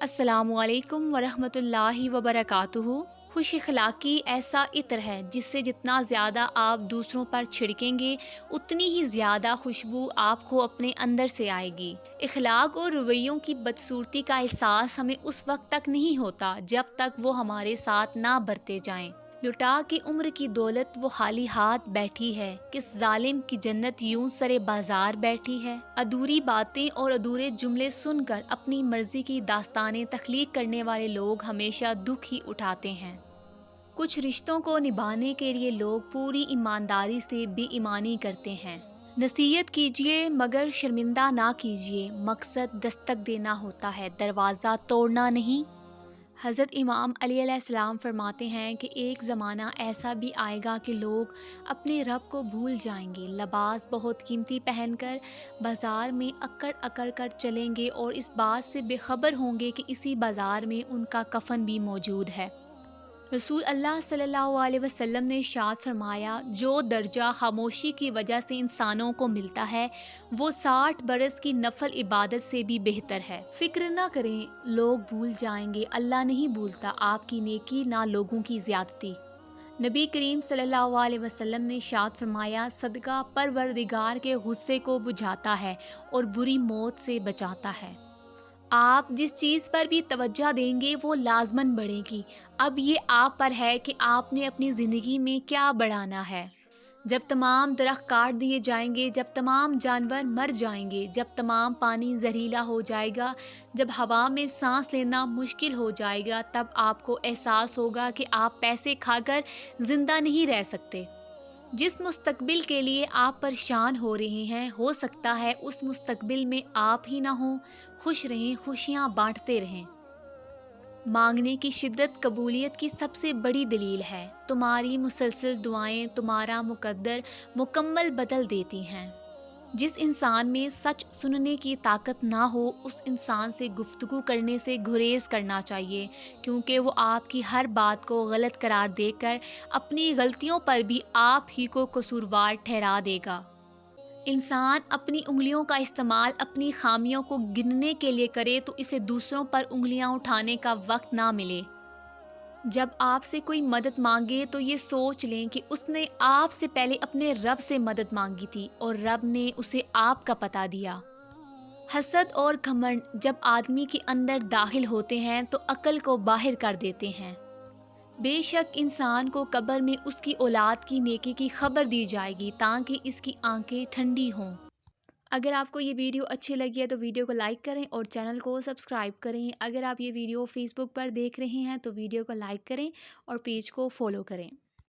السلام علیکم ورحمۃ اللہ وبرکاتہ۔ خوش اخلاقی ایسا عطر ہے جس سے جتنا زیادہ آپ دوسروں پر چھڑکیں گے اتنی ہی زیادہ خوشبو آپ کو اپنے اندر سے آئے گی۔ اخلاق اور رویوں کی بدصورتی کا احساس ہمیں اس وقت تک نہیں ہوتا جب تک وہ ہمارے ساتھ نہ برتے جائیں۔ لٹا کے عمر کی دولت وہ خالی ہاتھ بیٹھی ہے، کس ظالم کی جنت یوں سرے بازار بیٹھی ہے۔ ادھوری باتیں اور ادھورے جملے سن کر اپنی مرضی کی داستانیں تخلیق کرنے والے لوگ ہمیشہ دکھ ہی اٹھاتے ہیں۔ کچھ رشتوں کو نبھانے کے لیے لوگ پوری ایمانداری سے بے ایمانی کرتے ہیں۔ نصیحت کیجیے مگر شرمندہ نہ کیجیے، مقصد دستک دینا ہوتا ہے، دروازہ توڑنا نہیں۔ حضرت امام علی علیہ السلام فرماتے ہیں کہ ایک زمانہ ایسا بھی آئے گا کہ لوگ اپنے رب کو بھول جائیں گے، لباس بہت قیمتی پہن کر بازار میں اکڑ اکڑ کر چلیں گے اور اس بات سے بے خبر ہوں گے کہ اسی بازار میں ان کا کفن بھی موجود ہے۔ رسول اللہ صلی اللہ علیہ وسلم نے ارشاد فرمایا، جو درجہ خاموشی کی وجہ سے انسانوں کو ملتا ہے وہ 60 برس کی نفل عبادت سے بھی بہتر ہے۔ فکر نہ کریں، لوگ بھول جائیں گے، اللہ نہیں بھولتا آپ کی نیکی نہ لوگوں کی زیادتی۔ نبی کریم صلی اللہ علیہ وسلم نے ارشاد فرمایا، صدقہ پروردگار کے غصے کو بجھاتا ہے اور بری موت سے بچاتا ہے۔ آپ جس چیز پر بھی توجہ دیں گے وہ لازماً بڑھے گی۔ اب یہ آپ پر ہے کہ آپ نے اپنی زندگی میں کیا بڑھانا ہے۔ جب تمام درخت کاٹ دیے جائیں گے، جب تمام جانور مر جائیں گے، جب تمام پانی زہریلا ہو جائے گا، جب ہوا میں سانس لینا مشکل ہو جائے گا، تب آپ کو احساس ہوگا کہ آپ پیسے کھا کر زندہ نہیں رہ سکتے۔ جس مستقبل کے لیے آپ پریشان ہو رہے ہیں، ہو سکتا ہے اس مستقبل میں آپ ہی نہ ہوں۔ خوش رہیں، خوشیاں بانٹتے رہیں۔ مانگنے کی شدت قبولیت کی سب سے بڑی دلیل ہے۔ تمہاری مسلسل دعائیں تمہارا مقدر مکمل بدل دیتی ہیں۔ جس انسان میں سچ سننے کی طاقت نہ ہو اس انسان سے گفتگو کرنے سے گریز کرنا چاہیے، کیونکہ وہ آپ کی ہر بات کو غلط قرار دے کر اپنی غلطیوں پر بھی آپ ہی کو قصوروار ٹھہرا دے گا۔ انسان اپنی انگلیوں کا استعمال اپنی خامیوں کو گننے کے لیے کرے تو اسے دوسروں پر انگلیاں اٹھانے کا وقت نہ ملے۔ جب آپ سے کوئی مدد مانگے تو یہ سوچ لیں کہ اس نے آپ سے پہلے اپنے رب سے مدد مانگی تھی اور رب نے اسے آپ کا پتہ دیا۔ حسد اور گھمنڈ جب آدمی کے اندر داخل ہوتے ہیں تو عقل کو باہر کر دیتے ہیں۔ بے شک انسان کو قبر میں اس کی اولاد کی نیکی کی خبر دی جائے گی تاکہ اس کی آنکھیں ٹھنڈی ہوں۔ اگر آپ کو یہ ویڈیو اچھی لگی ہے تو ویڈیو کو لائک کریں اور چینل کو سبسکرائب کریں۔ اگر آپ یہ ویڈیو فیس بک پر دیکھ رہے ہیں تو ویڈیو کو لائک کریں اور پیج کو فالو کریں۔